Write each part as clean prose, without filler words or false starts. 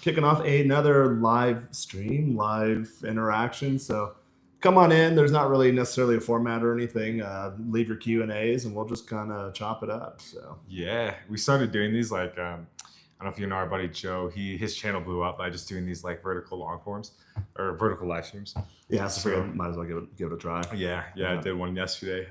kicking off another live stream, live interaction. So come on in. There's not really necessarily a format or anything. Leave your Q&As and we'll just kind of chop it up. So yeah, we started doing these like I don't know if you know our buddy Joe. His channel blew up by just doing these like vertical long forms or vertical live streams. Yeah, so might as well give it a try. Yeah, I did one yesterday.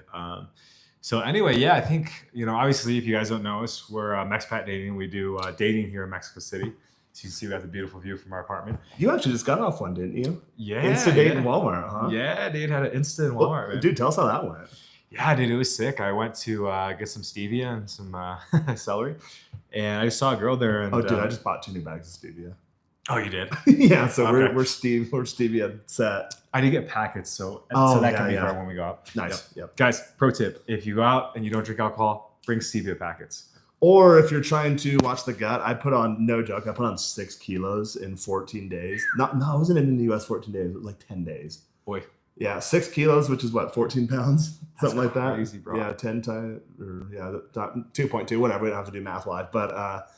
So anyway, yeah, I think, obviously, if you guys don't know us, we're Mexpat Dating. We do dating here in Mexico City. So you can see we have the beautiful view from our apartment. You actually just got off one, didn't you? Yeah. Insta date in Walmart, huh? Yeah, dude, had an Insta in Walmart, man. Dude, tell us how that went. Yeah, dude, it was sick. I went to get some stevia and some celery, and I saw a girl there. And, dude, I just bought 2 new bags of stevia. Oh, you did? Yeah, so okay. we're stevia set. I did get packets, so that can be for when we go out. Nice. Yep. Guys, pro tip: if you go out and you don't drink alcohol, bring stevia packets. Or if you're trying to watch the gut, I put on, no joke, I put on 6 kilos in 14 days. No, I wasn't in the US 14 days. It was like 10 days. Boy. Yeah, 6 kilos, which is what, 14 pounds? Something like that. Crazy, bro. Yeah, 10 times, or 2.2, whatever. We don't have to do math live. But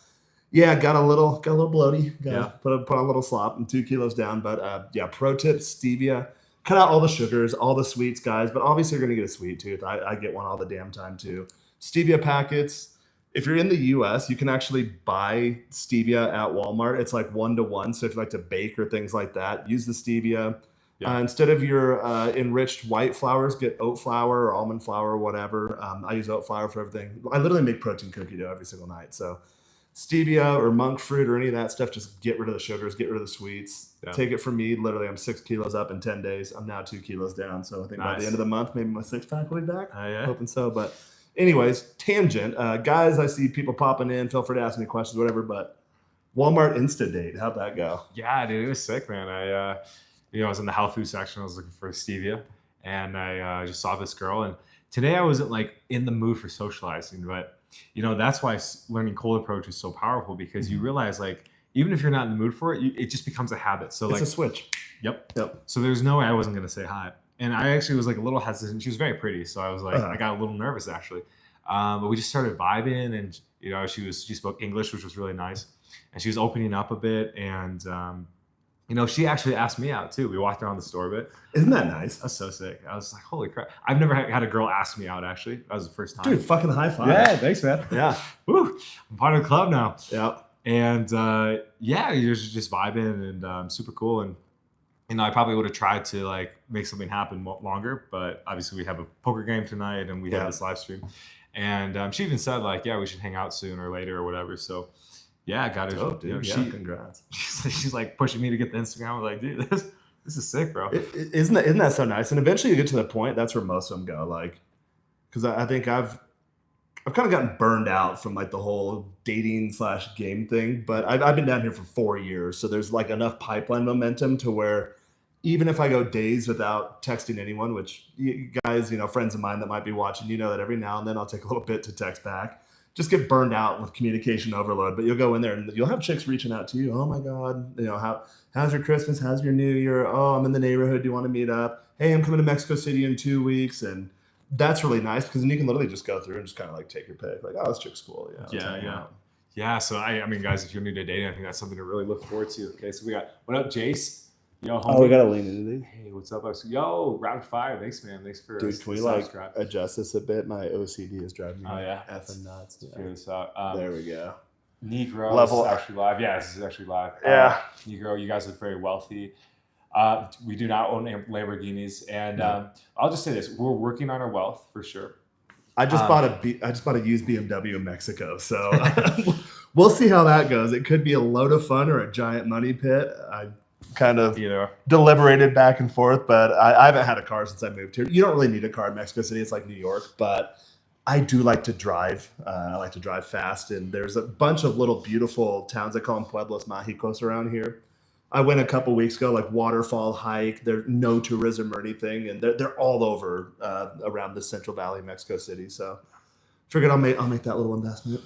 yeah, got a little bloaty. Put on a little slop and 2 kilos down. But yeah, pro tip, stevia. Cut out all the sugars, all the sweets, guys. But obviously, you're going to get a sweet tooth. I get one all the damn time, too. Stevia packets. If you're in the US, you can actually buy stevia at Walmart. It's like 1-to-1. So if you like to bake or things like that, use the stevia. Yeah. Instead of your enriched white flours, get oat flour or almond flour or whatever. I use oat flour for everything. I literally make protein cookie dough every single night. So stevia or monk fruit or any of that stuff, just get rid of the sugars, get rid of the sweets. Yeah. Take it from me. Literally, I'm 6 kilos up in 10 days. I'm now 2 kilos down. So I think by the end of the month, maybe my 6-pack will be back. Yeah. Hoping so. But anyways, tangent. Guys, I see people popping in. Feel free to ask me questions, whatever. But Walmart Insta date, how'd that go? Yeah, dude, it was sick, man. I was in the health food section. I was looking for stevia, and I just saw this girl. And today I wasn't like in the mood for socializing, but that's why learning cold approach is so powerful, because you realize like even if you're not in the mood for it, it just becomes a habit. So it's a switch. Yep. So there's no way I wasn't gonna say hi. And I actually was like a little hesitant. She was very pretty, so I was like, I got a little nervous actually. But we just started vibing, and she spoke English, which was really nice, and she was opening up a bit. And she actually asked me out too. We walked around the store a bit. Isn't that nice? That's so sick. I was like, holy crap! I've never had a girl ask me out. Actually, that was the first time. Dude, fucking high five! Yeah, thanks, man. Yeah, woo! I'm part of the club now. Yeah, and you're just vibing and super cool. And I probably would have tried to like make something happen longer, but obviously we have a poker game tonight and we have this live stream. And she even said like, yeah, we should hang out soon or later or whatever. So yeah, I got it. Oh, dude, congrats. She's like pushing me to get the Instagram. I was like, dude, this is sick, bro. Isn't that so nice? And eventually you get to the point, that's where most of them go. Like, because I think I've kind of gotten burned out from like the whole dating / game thing, but I've been down here for 4 years. So there's like enough pipeline momentum to where even if I go days without texting anyone, which you guys, friends of mine that might be watching, that every now and then I'll take a little bit to text back, just get burned out with communication overload. But you'll go in there and you'll have chicks reaching out to you. Oh my God, how's your Christmas? How's your New Year? Oh, I'm in the neighborhood. Do you want to meet up? Hey, I'm coming to Mexico City in 2 weeks. And that's really nice because then you can literally just go through and just kind of like take your pick. Like, oh, this chick's cool. Yeah. So I mean, guys, if you're new to dating, I think that's something to really look forward to. Okay, so we got what up, Jace? Yo, homie. Oh, we gotta lean into these. Hey, what's up? Yo, rapid fire. Thanks, man. Thanks for dude. Can we like adjust this a bit? My OCD is driving me effing nuts. Figure this out. There we go. Negro, this is actually live. Yeah, this is actually live. Yeah. Negro, you guys look very wealthy. We do not own Lamborghinis, and I'll just say this: we're working on our wealth for sure. I just bought a used BMW in Mexico, so we'll see how that goes. It could be a load of fun or a giant money pit. I kind of deliberated back and forth, but I haven't had a car since I moved here. You don't really need a car in Mexico City. It's like New York, but I do like to drive. I like to drive fast, and there's a bunch of little beautiful towns. I call them Pueblos Mágicos around here. I went a couple weeks ago, like waterfall hike. There's no tourism or anything, and they're all over around the Central Valley of Mexico City. So figured I'll make that little investment.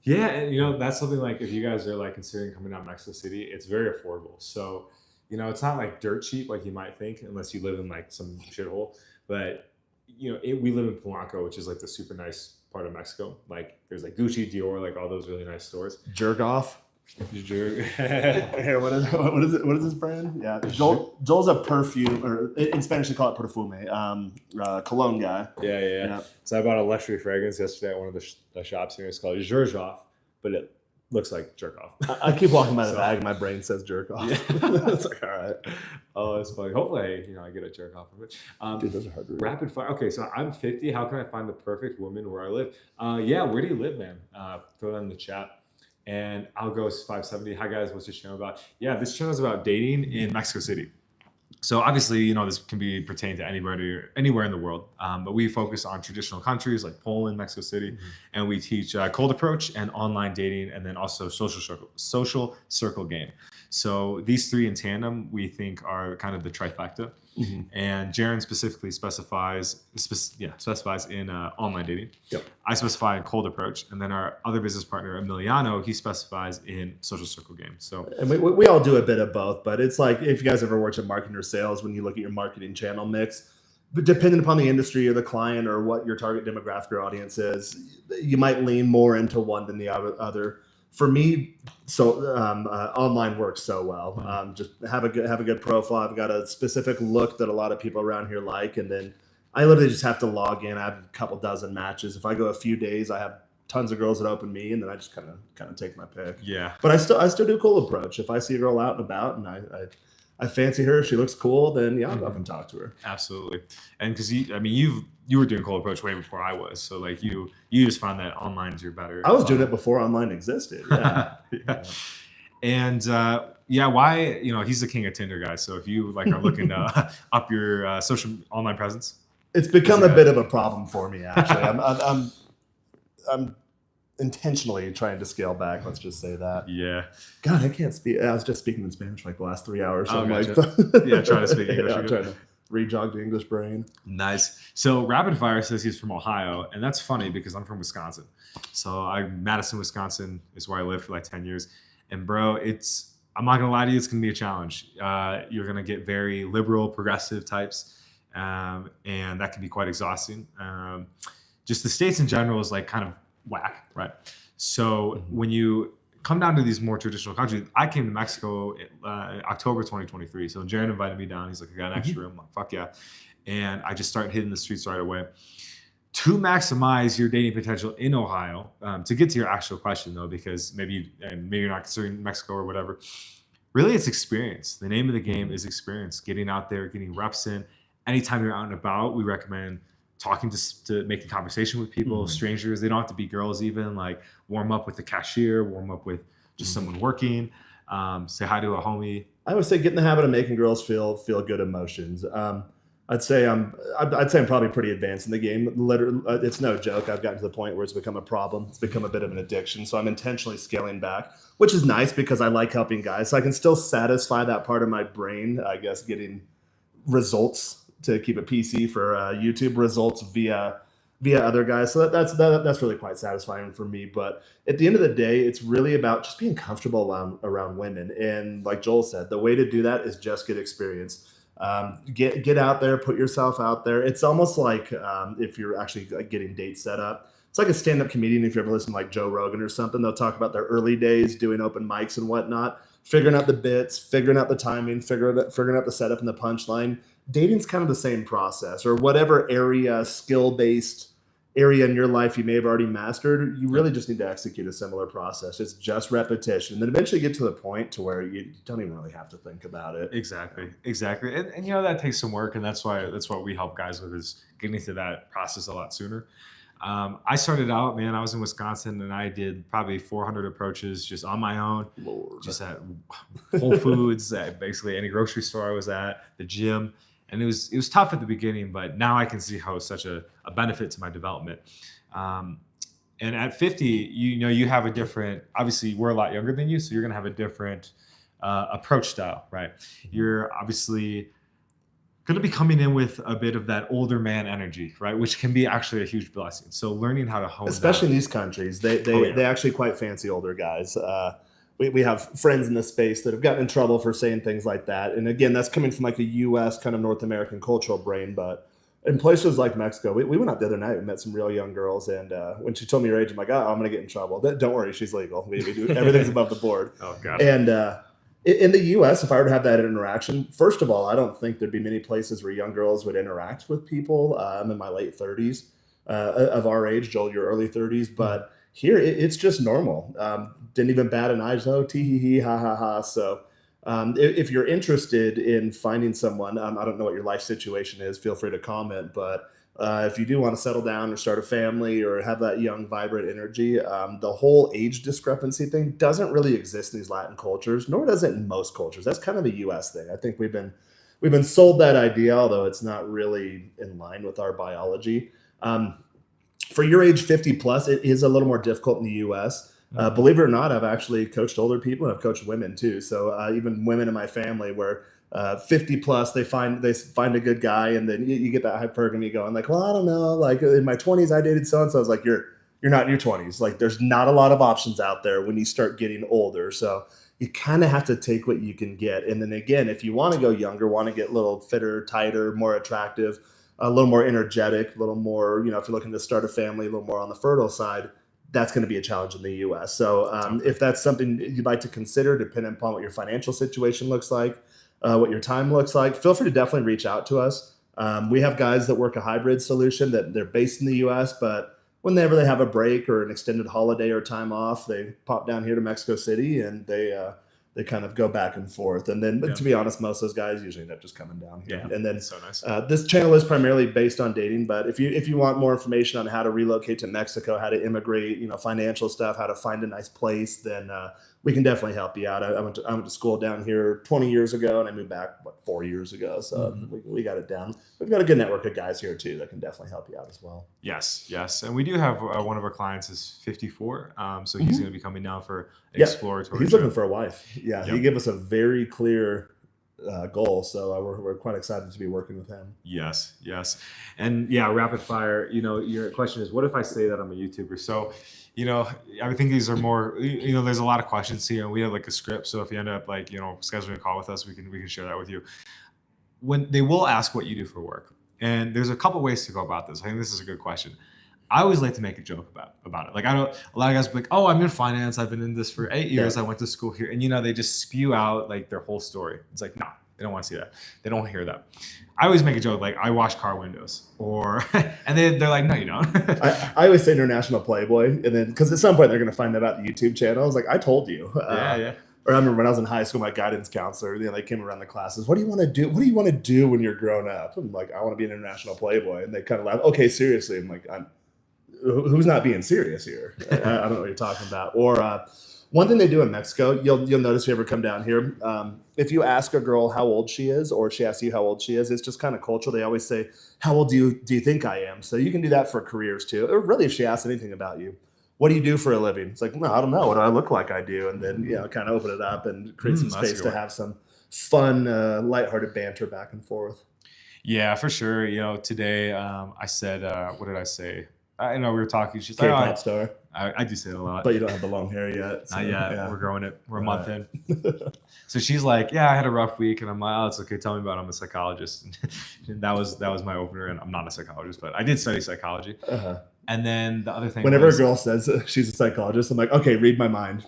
Yeah, and that's something like if you guys are like considering coming out to Mexico City, it's very affordable. So it's not like dirt cheap like you might think, unless you live in like some shithole. But we live in Polanco, which is like the super nice part of Mexico. Like there's like Gucci, Dior, like all those really nice stores. Jerk off. Here, what is it? What is this brand? Yeah, Joel's a perfume, or in Spanish they call it perfume, cologne guy. Yeah. So I bought a luxury fragrance yesterday at one of the shops here. It's called Jerjoff, but it looks like jerk off. I keep walking by the bag, and my brain says jerk off. Yeah. It's like, all right. Oh, that's funny. Hopefully, I get a jerk off from it. Dude, those are hard to read. Rapid fire. Okay, so I'm 50. How can I find the perfect woman where I live? Yeah, where do you live, man? Throw that in the chat. And I'll go 570. Hi guys, what's this channel about? Yeah, this channel is about dating in Mexico City. So obviously, this can be pertained to anybody or anywhere in the world. But we focus on traditional countries like Poland, Mexico City, and we teach cold approach and online dating, and then also social circle game. So these three in tandem, we think are kind of the trifecta. And Jaron specifically specifies in online dating. Yep. I specify in cold approach, and then our other business partner Emiliano, he specifies in social circle game. So and we all do a bit of both, but it's like if you guys ever worked at marketing or sales, when you look at your marketing channel mix, but depending upon the industry or the client or what your target demographic or audience is, you might lean more into one than the other. For me, online works so well. Just have a good profile. I've got a specific look that a lot of people around here like, and then I literally just have to log in. I have a couple dozen matches. If I go a few days, I have tons of girls that open me, and then I just kind of take my pick. Yeah. But I still do cold approach. If I see a girl out and about, and I fancy her, she looks cool, then yeah, I'll go up and talk to her. Absolutely. And because you were doing cold approach way before I was, so like you just found that online is your better. I was doing it before online existed. Yeah. Yeah. And why he's the king of Tinder, guys. So if you are looking to up your social online presence, it's become a bit of a problem for me actually. I'm intentionally trying to scale back. Let's just say that. Yeah. God, I can't speak. I was just speaking in Spanish like the last 3 hours. So gotcha. Trying to speak English. I'm trying to re-jog the English brain. Nice. So Rapid Fire says he's from Ohio, and that's funny because I'm from Wisconsin. So Madison, Wisconsin is where I lived for like 10 years. And bro, I'm not gonna lie to you, it's gonna be a challenge. You're gonna get very liberal, progressive types, and that can be quite exhausting. Just the states in general is like kind of whack, right? So when you come down to these more traditional countries, I came to Mexico in October 2023. So Jaron invited me down. He's like, I got an extra room. I'm like, fuck yeah. And I just started hitting the streets right away. To maximize your dating potential in Ohio, to get to your actual question though, because maybe you're not considering Mexico or whatever, really it's experience. The name of the game is experience. Getting out there, getting reps in. Anytime you're out and about, we recommend talking to making conversation with people, strangers. They don't have to be girls even, like warm up with the cashier, warm up with just someone working, say hi to a homie. I would say get in the habit of making girls feel good emotions. I'd say I'm probably pretty advanced in the game. Literally, it's no joke. I've gotten to the point where it's become a problem. It's become a bit of an addiction. So I'm intentionally scaling back, which is nice because I like helping guys. So I can still satisfy that part of my brain, I guess, getting results, to keep it PC for YouTube, results via other guys. So that's really quite satisfying for me. But at the end of the day, it's really about just being comfortable around women. And like Joel said, the way to do that is just get experience. Get out there, put yourself out there. It's almost like if you're actually getting dates set up. It's like a stand-up comedian. If you ever listen to like Joe Rogan or something, they'll talk about their early days doing open mics and whatnot, figuring out the bits, figuring out the timing, figuring out the setup and the punchline. Dating's kind of the same process, or whatever skill-based area in your life you may have already mastered. You really just need to execute a similar process. It's just repetition, and then eventually get to the point to where you don't even really have to think about it. Exactly. And that takes some work, and that's what we help guys with, is getting to that process a lot sooner. I started out, man, I was in Wisconsin, and I did probably 400 approaches just on my own. Lord. Just at Whole Foods, at basically any grocery store I was at, the gym. And it was tough at the beginning, but now I can see how it's such a benefit to my development. And at 50, you have a different, obviously we're a lot younger than you, so you're going to have a different approach style, right? You're obviously going to be coming in with a bit of that older man energy, right? Which can be actually a huge blessing. So learning how to hone especially in these countries, they actually quite fancy older guys. We have friends in this space that have gotten in trouble for saying things like that. And again, that's coming from like a U.S. kind of North American cultural brain. But in places like Mexico, we went out the other night. We met some real young girls, and when she told me her age, I'm like, oh, I'm gonna get in trouble. Don't worry, she's legal. We do everything's above the board. Oh God. And in the U.S., if I were to have that interaction, first of all, I don't think there'd be many places where young girls would interact with people. I'm in my late 30s, of our age, Joel, your early 30s, but here it's just normal. Didn't even bat an eye. Just, oh, tee hee hee, ha ha ha. So if you're interested in finding someone, I don't know what your life situation is. Feel free to comment, but if you do want to settle down or start a family or have that young, vibrant energy, the whole age discrepancy thing doesn't really exist in these Latin cultures, nor does it in most cultures. That's kind of a U.S. thing. I think we've been sold that idea, although it's not really in line with our biology. For your age 50 plus, it is a little more difficult in the U.S. Believe it or not, I've actually coached older people and I've coached women too. So even women in my family where 50 plus, they find a good guy, and then you get that hypergamy going like, well, I don't know, like in my 20s I dated so and so. I was like, you're not in your 20s. Like there's not a lot of options out there when you start getting older. So you kind of have to take what you can get. And then again, if you want to go younger, want to get a little fitter, tighter, more attractive, a little more energetic, a little more, if you're looking to start a family, a little more on the fertile side, that's going to be a challenge in the U.S. So if that's something you'd like to consider, depending upon what your financial situation looks like, what your time looks like, feel free to definitely reach out to us. We have guys that work a hybrid solution that they're based in the U.S., but whenever they have a break or an extended holiday or time off, they pop down here to Mexico City and they kind of go back and forth. And then, to be honest, most of those guys usually end up just coming down here. Yeah, and then so nice. This channel is primarily based on dating, but if you want more information on how to relocate to Mexico, how to immigrate, financial stuff, how to find a nice place, then we can definitely help you out. I went to school down here 20 years ago, and I moved back 4 years ago. So we got it down. We've got a good network of guys here too that can definitely help you out as well. Yes, and we do have one of our clients is 54, so he's going to be coming down for exploratory. He's looking for a wife. Yeah, he gave us a very clear goal, so we're quite excited to be working with him. Yes, and rapid fire. Your question is, what if I say that I'm a YouTuber? So, I think these are more. There's a lot of questions here, and we have like a script. So if you end up scheduling a call with us, we can share that with you. When they will ask what you do for work, and there's a couple ways to go about this. I think this is a good question. I always like to make a joke about it. Like a lot of guys be like, oh, I'm in finance. I've been in this for 8 years. I went to school here. And they just spew out like their whole story. It's like, no, they don't want to see that. They don't want to hear that. I always make a joke like, I wash car windows and they're like, no, you don't. I always say international playboy. And then, cause at some point they're going to find out about the YouTube channel. I was like, I told you. Yeah. Or I remember when I was in high school, my guidance counselor, they came around the classes. What do you want to do? What do you want to do when you're grown up? I'm like, I want to be an international playboy. And they kind of laugh. Okay, seriously. I'm like, who's not being serious here? I don't know what you're talking about. Or one thing they do in Mexico, you'll notice if you ever come down here, if you ask a girl how old she is, or she asks you how old she is, it's just kind of cultural. They always say, how old do you think I am? So you can do that for careers too. Or really, if she asks anything about you, what do you do for a living? It's like, no, I don't know. What do I look like I do? And then, kind of open it up and create some space to have some fun, lighthearted banter back and forth. Yeah, for sure. Today I said, what did I say? I know we were talking. She's K-pop like, star. I do say it a lot. But you don't have the long hair yet. So, not yet. Yeah. We're growing it. We're a month in. So she's like, I had a rough week. And I'm like, oh, it's okay. Tell me about it. I'm a psychologist. And that was my opener. And I'm not a psychologist, but I did study psychology. And then the other thing whenever a girl says she's a psychologist, I'm like, okay, read my mind.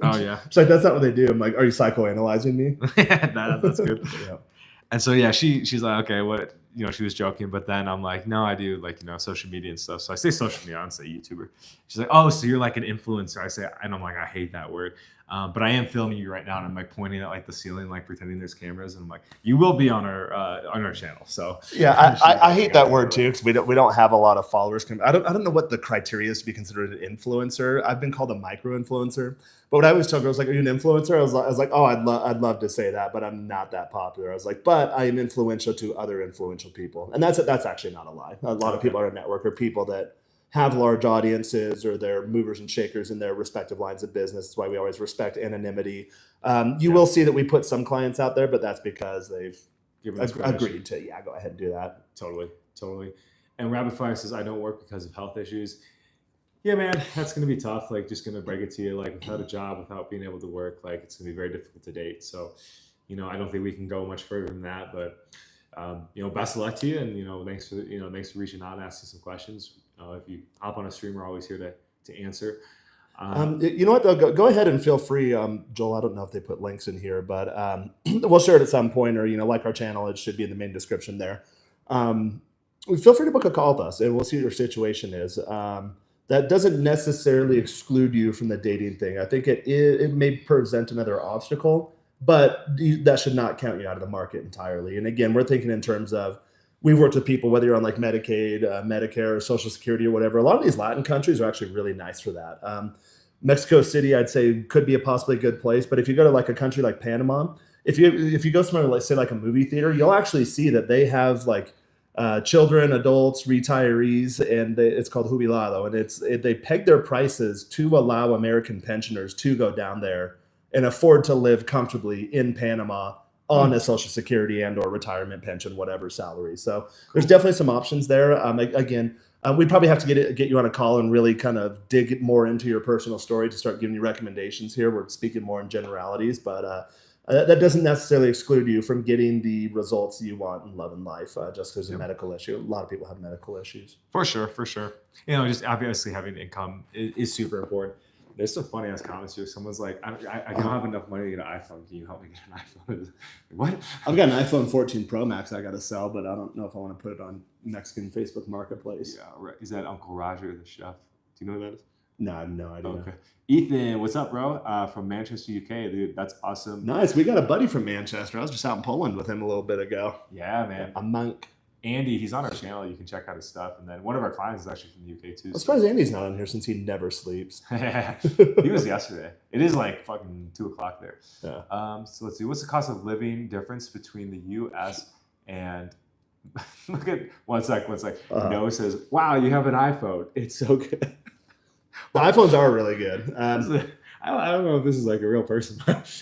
Oh, yeah. She's like, that's not what they do. I'm like, are you psychoanalyzing me? That's good. Yeah. And so, she's like, okay, what? She was joking, but then I'm like, no, I do social media and stuff. So I say social media, I don't say YouTuber. She's like, oh, so you're like an influencer. I say, and I'm like, I hate that word. But I am filming you right now, and I'm like pointing at like the ceiling, like pretending there's cameras, and I'm like, you will be on our channel. So yeah, I hate that word too, because we don't have a lot of followers. I don't know what the criteria is to be considered an influencer. I've been called a micro influencer, but what I always tell girls, like, are you an influencer? I was like, oh, I'd love to say that, but I'm not that popular. I was like, but I am influential to other influential people, and that's actually not a lie. A lot of people on our network are people that have large audiences, or they're movers and shakers in their respective lines of business. That's why we always respect anonymity. You will see that we put some clients out there, but that's because they've agreed to, go ahead and do that. Totally. And Rapid Fire says, I don't work because of health issues. Yeah, man, that's going to be tough. Like, just going to break it to you, like, without a job, without being able to work, like, it's going to be very difficult to date. So, I don't think we can go much further than that, but Best of luck to you, and thanks for reaching out and asking some questions. If you hop on a stream, we're always here to answer. You know what, though? Go ahead and feel free. Joel, I don't know if they put links in here, but we'll share it at some point, or, like our channel, it should be in the main description there. Feel free to book a call with us, and we'll see what your situation is. That doesn't necessarily exclude you from the dating thing. I think it may present another obstacle, but that should not count you out of the market entirely. And again, we're thinking in terms of, we've worked with people, whether you're on like Medicaid, Medicare, or Social Security or whatever. A lot of these Latin countries are actually really nice for that. Mexico City, I'd say, could be a possibly good place. But if you go to like a country like Panama, if you go somewhere like, say, like a movie theater, you'll actually see that they have like children, adults, retirees, and it's called jubilado, and they peg their prices to allow American pensioners to go down there and afford to live comfortably in Panama on a Social Security and or retirement pension, whatever salary. So there's definitely some options there. Again, we'd probably have to get you on a call and really kind of dig more into your personal story to start giving you recommendations here. We're speaking more in generalities, but that doesn't necessarily exclude you from getting the results you want in love and life, just because of a medical issue. A lot of people have medical issues. For sure. Just obviously having income is super important. There's some funny ass comments here. Someone's like, I don't have enough money to get an iPhone. Can you help me get an iPhone? What? I've got an iPhone 14 Pro Max I got to sell, but I don't know if I want to put it on Mexican Facebook Marketplace. Yeah, right. Is that Uncle Roger, the chef? Do you know who that is? No, I have no idea. Okay. Ethan, what's up, bro? From Manchester, UK. Dude, that's awesome. Nice. We got a buddy from Manchester. I was just out in Poland with him a little bit ago. Yeah, man. A monk. Andy, he's on our channel. You can check out his stuff. And then one of our clients is actually from the UK too. I'm surprised Andy's not on here since he never sleeps. He was yesterday. It is like fucking 2:00 there. Yeah. So let's see. What's the cost of living difference between the US and look at one sec. Noah says, wow, you have an iPhone. It's so good. The iPhones are really good. I don't know if this is like a real person.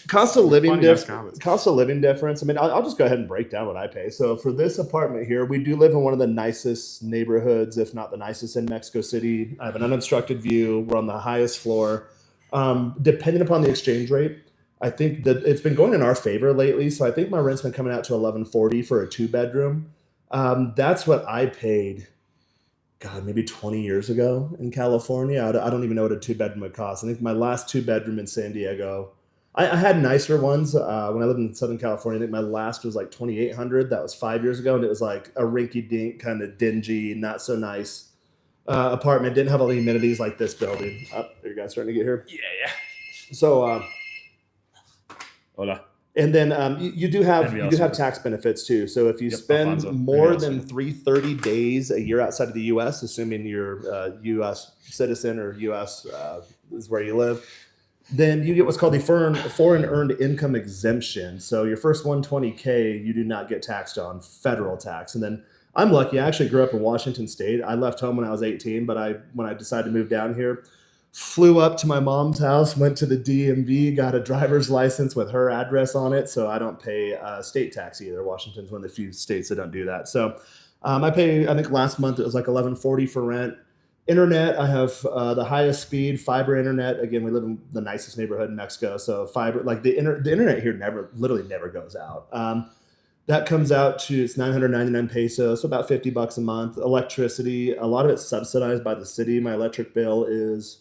Cost of living difference. I mean, I'll just go ahead and break down what I pay. So for this apartment here, we do live in one of the nicest neighborhoods, if not the nicest, in Mexico City. I have an unobstructed view. We're on the highest floor. Depending upon the exchange rate, I think that it's been going in our favor lately. So I think my rent's been coming out to $11.40 for a 2-bedroom. That's what I paid. God, maybe 20 years ago in California. I don't even know what a 2-bedroom would cost. I think my last 2-bedroom in San Diego, I had nicer ones when I lived in Southern California. I think my last was like $2,800. That was 5 years ago, and it was like a rinky-dink, kind of dingy, not so nice apartment. Didn't have all the amenities like this building. Are you guys starting to get here? Yeah. So, hola. And then you do have tax benefits too. So if you spend more than 330 days a year outside of the U.S., assuming you're a U.S. citizen or U.S. Is where you live, then you get what's called the foreign earned income exemption. So your first $120K, you do not get taxed on federal tax. And then I'm lucky. I actually grew up in Washington State. I left home when I was 18, but when I decided to move down here, flew up to my mom's house, went to the DMV, got a driver's license with her address on it. So I don't pay state tax either. Washington's one of the few states that don't do that. So I pay, I think last month it was like $11.40 for rent. Internet, I have the highest speed fiber internet. Again, we live in the nicest neighborhood in Mexico. So fiber, like the internet here literally never goes out. That comes out to, it's 999 pesos, so about $50 a month. Electricity, a lot of it's subsidized by the city. My electric bill is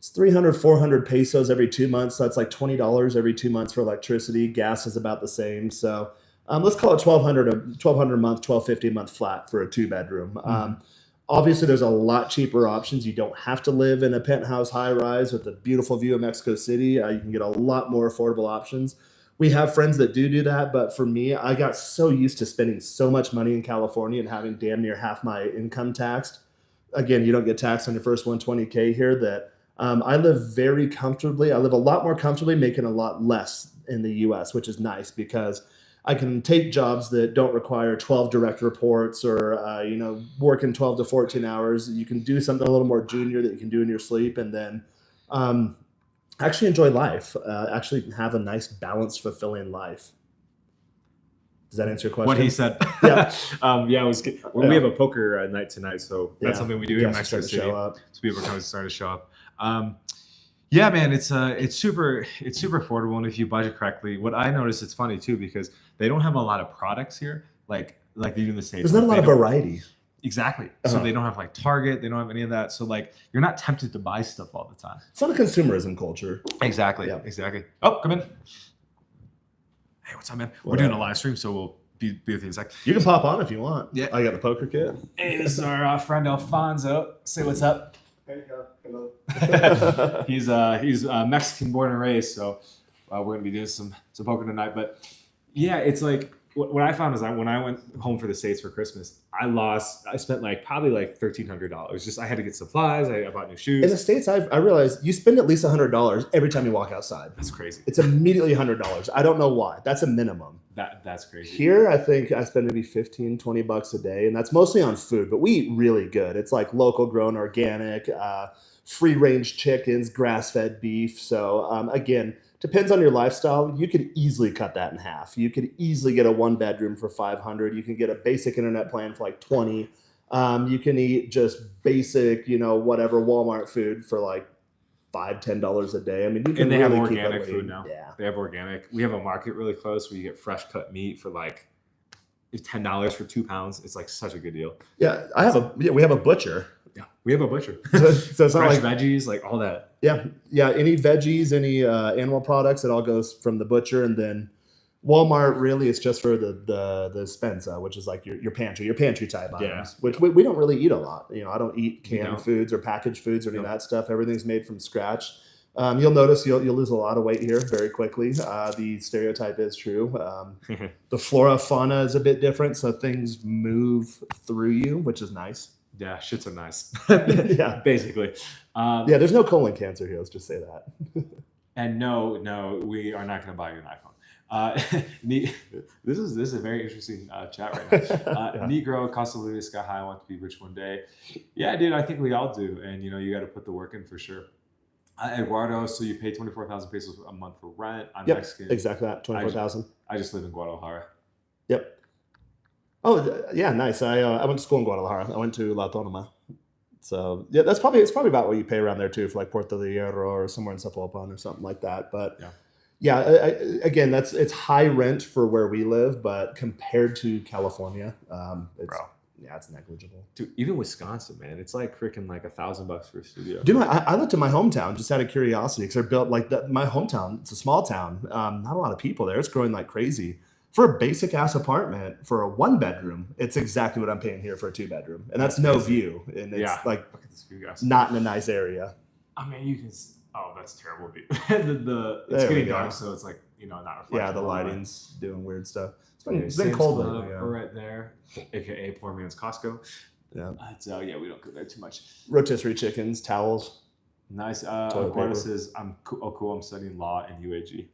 300, 400 pesos every 2 months. So that's like $20 every 2 months for electricity. Gas is about the same. So let's call it $1,200 a month, $1,250 a month flat for a 2-bedroom. Obviously, there's a lot cheaper options. You don't have to live in a penthouse high rise with a beautiful view of Mexico City. You can get a lot more affordable options. We have friends that do that. But for me, I got so used to spending so much money in California and having damn near half my income taxed. Again, you don't get taxed on your first $120K here that I live very comfortably. I live a lot more comfortably, making a lot less in the U.S., which is nice because I can take jobs that don't require 12 direct reports or, working 12 to 14 hours. You can do something a little more junior that you can do in your sleep and then actually enjoy life, actually have a nice, balanced, fulfilling life. Does that answer your question? What he said. Yeah. It was good. We have a poker night tonight, so that's something we do in Mexico City. So people are starting to show up. Yeah, man, it's super affordable, and if you budget correctly, what I notice, it's funny too because they don't have a lot of products here. like they do in the States. There's not a lot of variety. Exactly. So they don't have like Target. They don't have any of that. So like you're not tempted to buy stuff all the time. It's not a consumerism culture. Exactly. Yeah. Exactly. Oh, come in. Hey, what's up, man? We're doing a live stream, so we'll be with you in a sec. You can pop on if you want. Yeah. I got the poker kit. Hey, this is our friend Alfonso. Say what's up. Hey, hello. He's Mexican born and raised, so we're gonna be doing some poker tonight. But yeah, it's like what I found is that when I went home for the States for Christmas, I spent probably $1,300. Just I had to get supplies. I bought new shoes. In the States, I realized you spend at least $100 every time you walk outside. That's crazy. It's immediately $100. I don't know why. That's a minimum. That's crazy. Here, I think I spend maybe $15-$20 a day, and that's mostly on food. But we eat really good. It's like local grown, organic, free range chickens, grass fed beef. So again, depends on your lifestyle. You could easily cut that in half. You could easily get a 1-bedroom for $500. You can get a basic internet plan for $20. You can eat just basic, whatever Walmart food for $5-$10 a day. I mean, you can. And they really have keep organic it food now. Yeah, they have organic. We have a market really close where you get fresh cut meat for $10 for 2 pounds. It's such a good deal. Yeah, we have a butcher. Yeah, we have a butcher. So it's not fresh veggies, all that. Yeah. Any veggies, any animal products, it all goes from the butcher, and then Walmart really is just for the despensa, which is like your pantry type items, which we don't really eat a lot. I don't eat canned foods or packaged foods or any of that stuff. Everything's made from scratch. You'll notice you'll lose a lot of weight here very quickly. The stereotype is true. The flora fauna is a bit different, so things move through you, which is nice. Yeah, shits are nice. Yeah, basically. There's no colon cancer here. Let's just say that. And no, we are not going to buy you an iPhone. This is a very interesting chat right now. Negro, Costa Luna, Sky High, I want to be rich one day. Yeah, dude, I think we all do. And, you got to put the work in for sure. Eduardo, so you pay 24,000 pesos a month for rent. I'm Mexican. Exactly that, 24,000. I just live in Guadalajara. Yep. Oh, yeah, nice. I went to school in Guadalajara. I went to La Autónoma. So, yeah, it's probably about what you pay around there, too, for Puerto de Hierro or somewhere in Zapopan or something like that. But, again, it's high rent for where we live, but compared to California, it's negligible. Dude, even Wisconsin, man, it's freaking $1,000 for a studio. Dude, I looked at my hometown just out of curiosity because they're built my hometown. It's a small town. Not a lot of people there. It's growing like crazy. For a basic ass apartment, for a 1-bedroom, it's exactly what I'm paying here for a 2-bedroom, and that's no view, and it's look at this view, guys. Not in a nice area. I mean, you can. Oh, that's terrible view. It's getting dark, so it's not reflecting. Yeah, the lighting's doing weird stuff. It's been cold lately. We're right there, aka poor man's Costco. Yeah. So we don't go there too much. Rotisserie chickens, towels. Nice. Eduardo says, I'm cool. I'm studying law in UAG.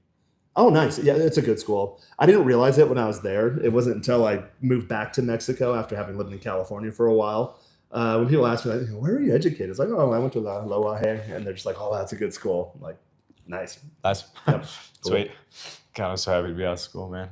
Oh, nice. Yeah, it's a good school. I didn't realize it when I was there. It wasn't until I moved back to Mexico after having lived in California for a while. When people ask me, where are you educated? It's like, I went to La UAG. And they're just like, oh, that's a good school. I'm like, nice. Nice. Yep. Sweet. God, I'm so happy to be out of school, man.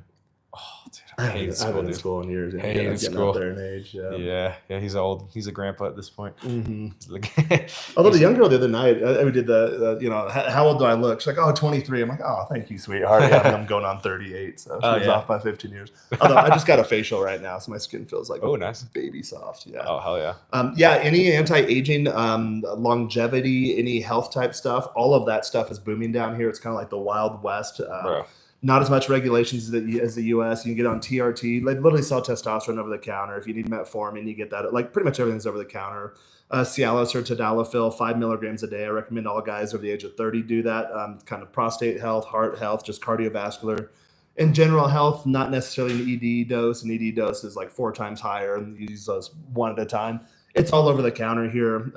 Oh, dude, I hated school. I've been in school in years. Hated school. Up there in age. Yeah. He's old. He's a grandpa at this point. Mm-hmm. Although the young girl the other night, we did how old do I look? She's like, 23. I'm like, oh, thank you, sweetheart. Yeah, I'm going on 38, so she was off by 15 years. Although I just got a facial right now, so my skin feels like nice, baby soft. Yeah. Oh, hell yeah. Any anti-aging, longevity, any health type stuff, all of that stuff is booming down here. It's kind of like the Wild West. Bro. Not as much regulations as the U.S. You can get on TRT. They literally sell testosterone over the counter. If you need metformin, you get that. Pretty much everything's over the counter. Cialis or tadalafil, 5 milligrams a day. I recommend all guys over the age of 30 do that. Kind of prostate health, heart health, just cardiovascular. In general health, not necessarily an ED dose. An ED dose is 4 times higher, and you use those one at a time. It's all over the counter here.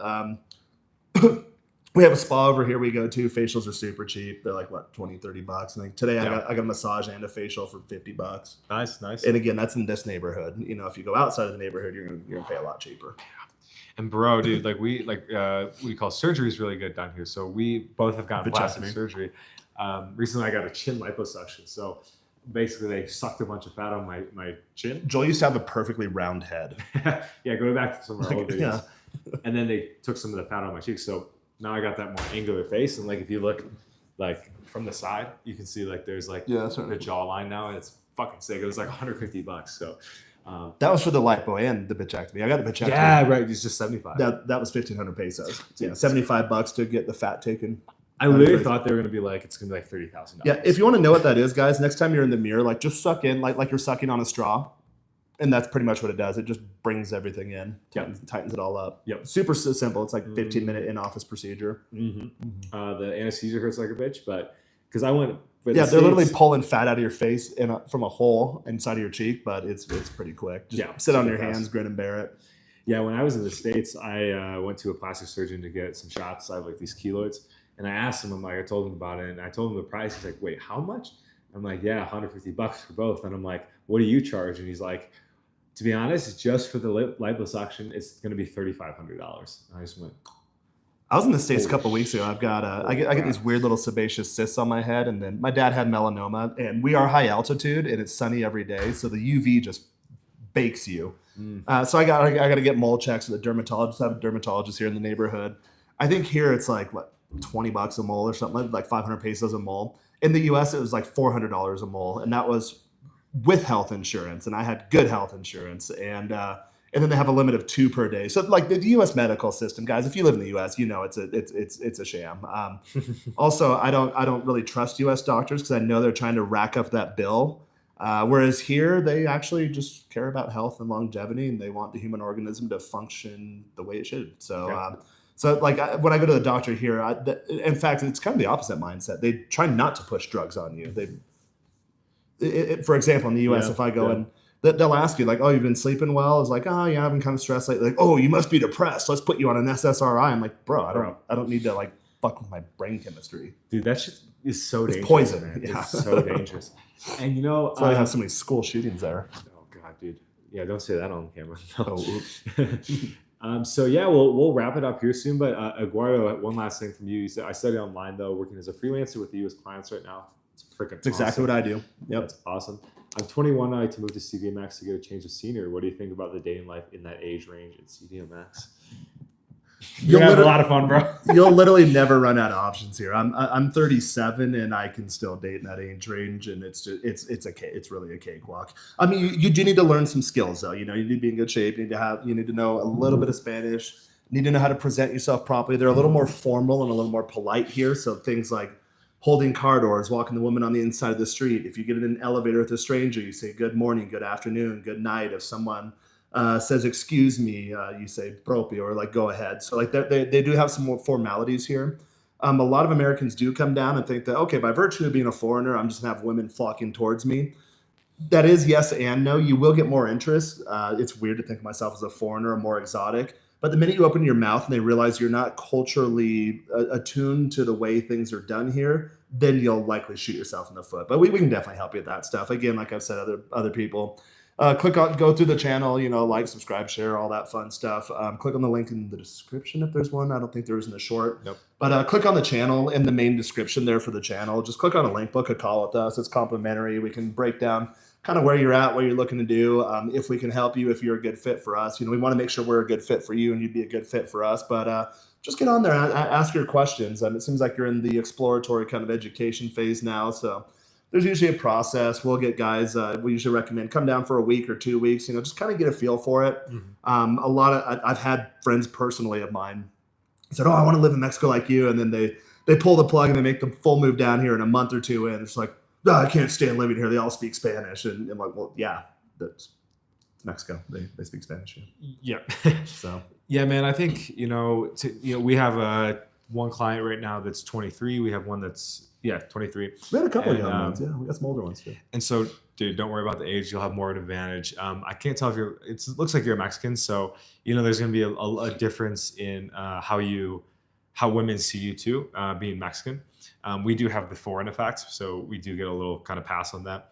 We have a spa over here we go to. Facials are super cheap. They're $20-$30. I think today I got a massage and a facial for $50. Nice. And again, that's in this neighborhood. If you go outside of the neighborhood, you're gonna pay a lot cheaper. And bro, dude, we call surgery is really good down here. So we both have gotten plastic surgery. Recently, I got a chin liposuction. So basically, they sucked a bunch of fat on my chin. Joel used to have a perfectly round head. Yeah, go back to some of our old videos. Yeah. And then they took some of the fat on my cheeks. So now I got that more angular face, and if you look from the side, you can see there's the jawline now, and it's fucking sick. It was $150. So That was for the lipo and the bitchectomy. I got the bitchectomy. Yeah, right. It's just 75. That was 1,500 pesos. Yeah, $75 to get the fat taken. I literally thought they were gonna be like, it's gonna be like $30,000. Yeah, if you want to know what that is, guys, next time you're in the mirror, like just suck in like you're sucking on a straw, and that's pretty much what it does. It just brings everything in, tightens it all up. Yep, super simple. It's like 15-minute in-office procedure. The anesthesia hurts like a bitch, but because I went. Yeah, they're literally pulling fat out of your face from a hole inside of your cheek, but it's pretty quick. Just sit on your hands, grin and bear it. Yeah, when I was in the States, I went to a plastic surgeon to get some shots. I have like these keloids, and I asked him, I told him about it, and I told him the price. He's like, "Wait, how much?" I'm like, "Yeah, $150 for both." And I'm like, "What do you charge?" And he's like, "To be honest, just for the liposuction, it's going to be $3,500." I just went. I was in the States a couple of weeks ago. I've got I get these weird little sebaceous cysts on my head, and then my dad had melanoma, and we are high altitude, and it's sunny every day, so the UV just bakes you. So I got to get mole checks with a dermatologist. I have a dermatologist here in the neighborhood. I think here it's like what, $20 a mole or something, like 500 pesos a mole. In the U.S. it was like $400 a mole, and that was with health insurance, and I had good health insurance, and then they have a limit of 2 per day. So like the U.S. medical system, guys, if you live in the U.S., you know it's a sham. Also, I don't really trust U.S. doctors because I know they're trying to rack up that bill. Whereas here, they actually just care about health and longevity, and they want the human organism to function the way it should. So, when I go to the doctor here, in fact, it's kind of the opposite mindset. They try not to push drugs on you. For example, in the U.S., if I go in, they'll ask you like, "Oh, you've been sleeping well?" It's like, "Oh, yeah, I've been kind of stressed lately." Like, "Oh, you must be depressed. Let's put you on an SSRI." I'm like, "Bro, I don't need to like fuck with my brain chemistry." Dude, that shit is so dangerous. It's poison. Man. Yeah. It's so dangerous. And you know, that's why they have so many school shootings there. Oh God, dude. Yeah, don't say that on camera. No. Oh, oops. So yeah, we'll wrap it up here soon. But Eduardo, one last thing from you. You said I study online though, working as a freelancer with you as clients right now. It's freaking. It's exactly what I do. Yep, that's awesome. I'm 21. I like to move to CDMX to get a change of scenery. What do you think about the dating life in that age range at CDMX? You'll have a lot of fun, bro. You'll literally never run out of options here. I'm 37 and I can still date in that age range, and it's really a cakewalk. I mean, you do need to learn some skills though. You know, you need to be in good shape. You need to know a little bit of Spanish. You need to know how to present yourself properly. They're a little more formal and a little more polite here. So things like holding car doors, walking the woman on the inside of the street. If you get in an elevator with a stranger, you say good morning, good afternoon, good night. If someone says excuse me, you say propio or like go ahead. So like they do have some more formalities here. A lot of Americans do come down and think that, okay, by virtue of being a foreigner, I'm just gonna have women flocking towards me. That is yes and no. You will get more interest. It's weird to think of myself as a foreigner or more exotic. But the minute you open your mouth and they realize you're not culturally attuned to the way things are done here, then you'll likely shoot yourself in the foot. But we can definitely help you with that stuff. Again, like I've said, other people, go through the channel, like, subscribe, share, all that fun stuff. Click on the link in the description if there's one. I don't think there is in the short. Nope. But click on the channel in the main description there for the channel. Just click on a link, book a call with us. It's complimentary. We can break down kind of where you're at, what you're looking to do, if we can help you, if you're a good fit for us. We want to make sure we're a good fit for you and you'd be a good fit for us. But just get on there and ask your questions. It seems like you're in the exploratory kind of education phase now. So there's usually a process. We'll get guys, we usually recommend come down for a week or 2 weeks, just kind of get a feel for it. Mm-hmm. I've had friends personally of mine said, "Oh, I want to live in Mexico like you." And then they pull the plug and they make the full move down here in a month or two in. It's like, "No, I can't stand living here. They all speak Spanish." And I'm like, well, yeah, that's Mexico. They speak Spanish. Yeah. So yeah, man, I think, we have one client right now that's 23. We have one that's 23. We had a couple of young ones. Yeah, we got some older ones too. And so, dude, don't worry about the age. You'll have more of an advantage. I can't tell if it looks like you're a Mexican. So, there's going to be a difference in how women see you too, being Mexican. We do have the foreign effect, so we do get a little kind of pass on that.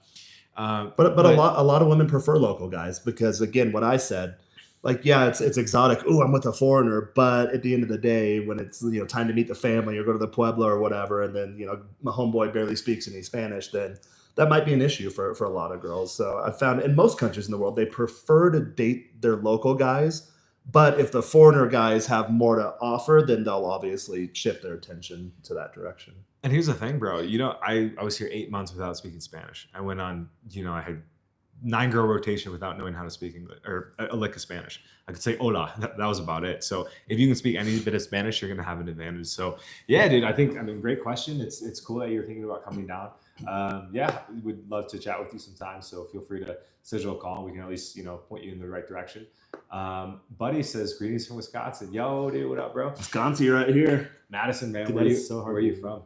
But a lot of women prefer local guys because, again, what I said, like, yeah, it's exotic. Ooh, I'm with a foreigner. But at the end of the day, when it's time to meet the family or go to the Pueblo or whatever, and then my homeboy barely speaks any Spanish, then that might be an issue for a lot of girls. So I found in most countries in the world they prefer to date their local guys. But if the foreigner guys have more to offer, then they'll obviously shift their attention to that direction. And here's the thing, bro. I was here 8 months without speaking Spanish. I went on, I had 9-girl rotation without knowing how to speak English or a lick of Spanish. I could say hola. That was about it. So if you can speak any bit of Spanish, you're gonna have an advantage. So yeah, dude, I mean, great question. It's cool that you're thinking about coming down. Yeah, we'd love to chat with you sometime. So feel free to schedule a call. We can at least point you in the right direction. Buddy says greetings from Wisconsin. Yo, dude, what up, bro? Wisconsin right here. Madison, man. Where are you from?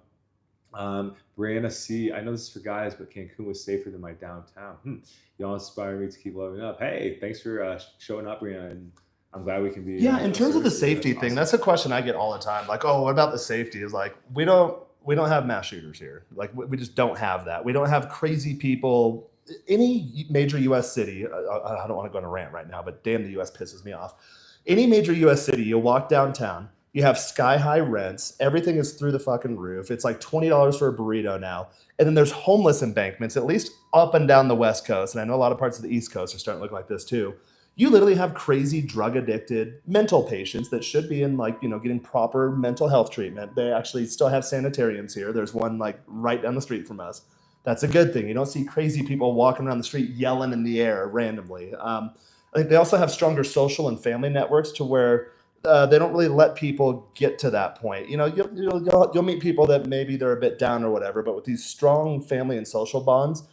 Brianna C. I know this is for guys, but Cancun was safer than my downtown. Y'all inspire me to keep loving up. Hey, thanks for showing up, Brianna. And I'm glad we can be. Yeah, in terms of the safety thing, that's a question I get all the time. Like, oh, what about the safety? Is like we don't have mass shooters here. Like we just don't have that. We don't have crazy people. Any major U.S. city, I don't want to go on a rant right now, but damn, the U.S. pisses me off. Any major U.S. city, you'll walk downtown. You have sky high rents. Everything is through the fucking roof. It's like $20 for a burrito now. And then there's homeless embankments, at least up and down the West Coast. And I know a lot of parts of the East Coast are starting to look like this too. You literally have crazy drug addicted mental patients that should be in getting proper mental health treatment. They actually still have sanitariums here. There's one like right down the street from us. That's a good thing. You don't see crazy people walking around the street yelling in the air randomly. I think they also have stronger social and family networks to where they don't really let people get to that point. You'll meet people that maybe they're a bit down or whatever, but with these strong family and social bonds,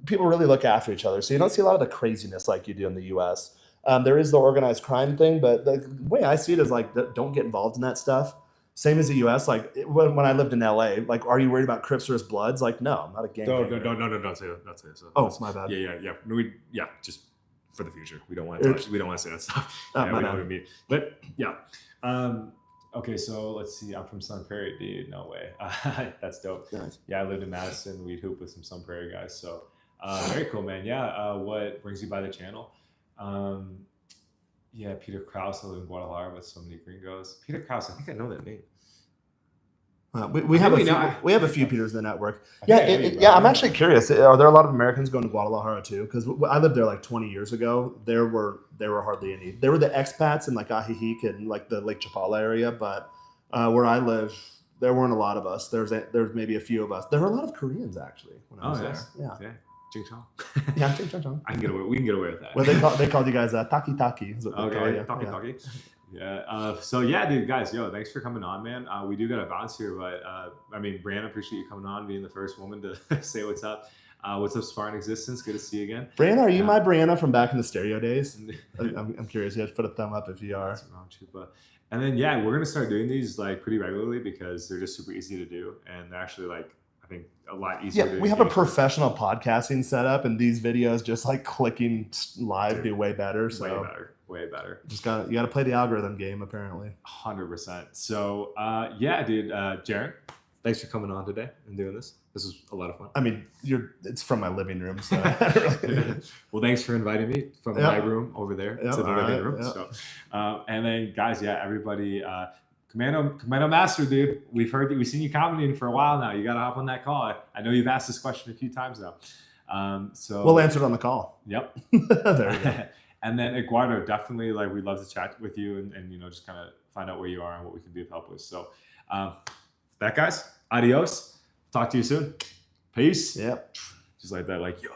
people really look after each other. So you don't see a lot of the craziness like you do in the U.S. There is the organized crime thing, but the way I see it is like, don't get involved in that stuff. Same as the U.S. Like when I lived in L.A., like, are you worried about Crips or Bloods? Like, no, I'm not a gang. No, don't say that. So it's my bad. Yeah. Just for the future, we don't want to say that stuff. We don't want to meet. But yeah. Okay, so let's see. I'm from Sun Prairie, dude. No way. That's dope. Nice. Yeah, I lived in Madison. We'd hoop with some Sun Prairie guys. So very cool, man. Yeah. What brings you by the channel? Yeah, Peter Krause. I live in Guadalajara with so many gringos. Peter Krause. I think I know that name. We have a few Peters in the network. I'm actually curious. Are there a lot of Americans going to Guadalajara too? Because I lived there like 20 years athere were hardly any. There were the expats in like Ajijic and like the Lake Chapala area, but where I live, there weren't a lot of us. There's maybe a few of us. There were a lot of Koreans actually when I was there. Yeah. Ching chong. Yeah, ching chong. We can get away with that. Well, they called you guys taki taki. Taki. Yeah. So yeah, dude, guys, thanks for coming on, man. We do got to bounce here, but I mean, Brianna, appreciate you coming on, being the first woman to say what's up. What's up, Spartan Existence? Good to see you again. Brianna, are you my Brianna from back in the stereo days? I'm curious. You have to put a thumb up if you are. And then we're gonna start doing these like pretty regularly because they're just super easy to do, and they're actually like, I think, a lot easier. Yeah, we have a professional podcasting setup, and these videos just like clicking live do way better. So way better. You got to play the algorithm game, apparently. 100%. So dude, Jaron, thanks for coming on today and doing this. This was a lot of fun. I mean, it's from my living room, so. Well, thanks for inviting me from my room over there to the living room. Yep. So, and then guys, everybody. Commando Master, dude. We've seen you commenting for a while now. You got to hop on that call. I know you've asked this question a few times now. So we'll answer it on the call. Yep. There we go. And then Eduardo, definitely, like, we'd love to chat with you and just kind of find out where you are and what we can do to help with. So that, guys, adios. Talk to you soon. Peace. Yep. Just like that, like, yo.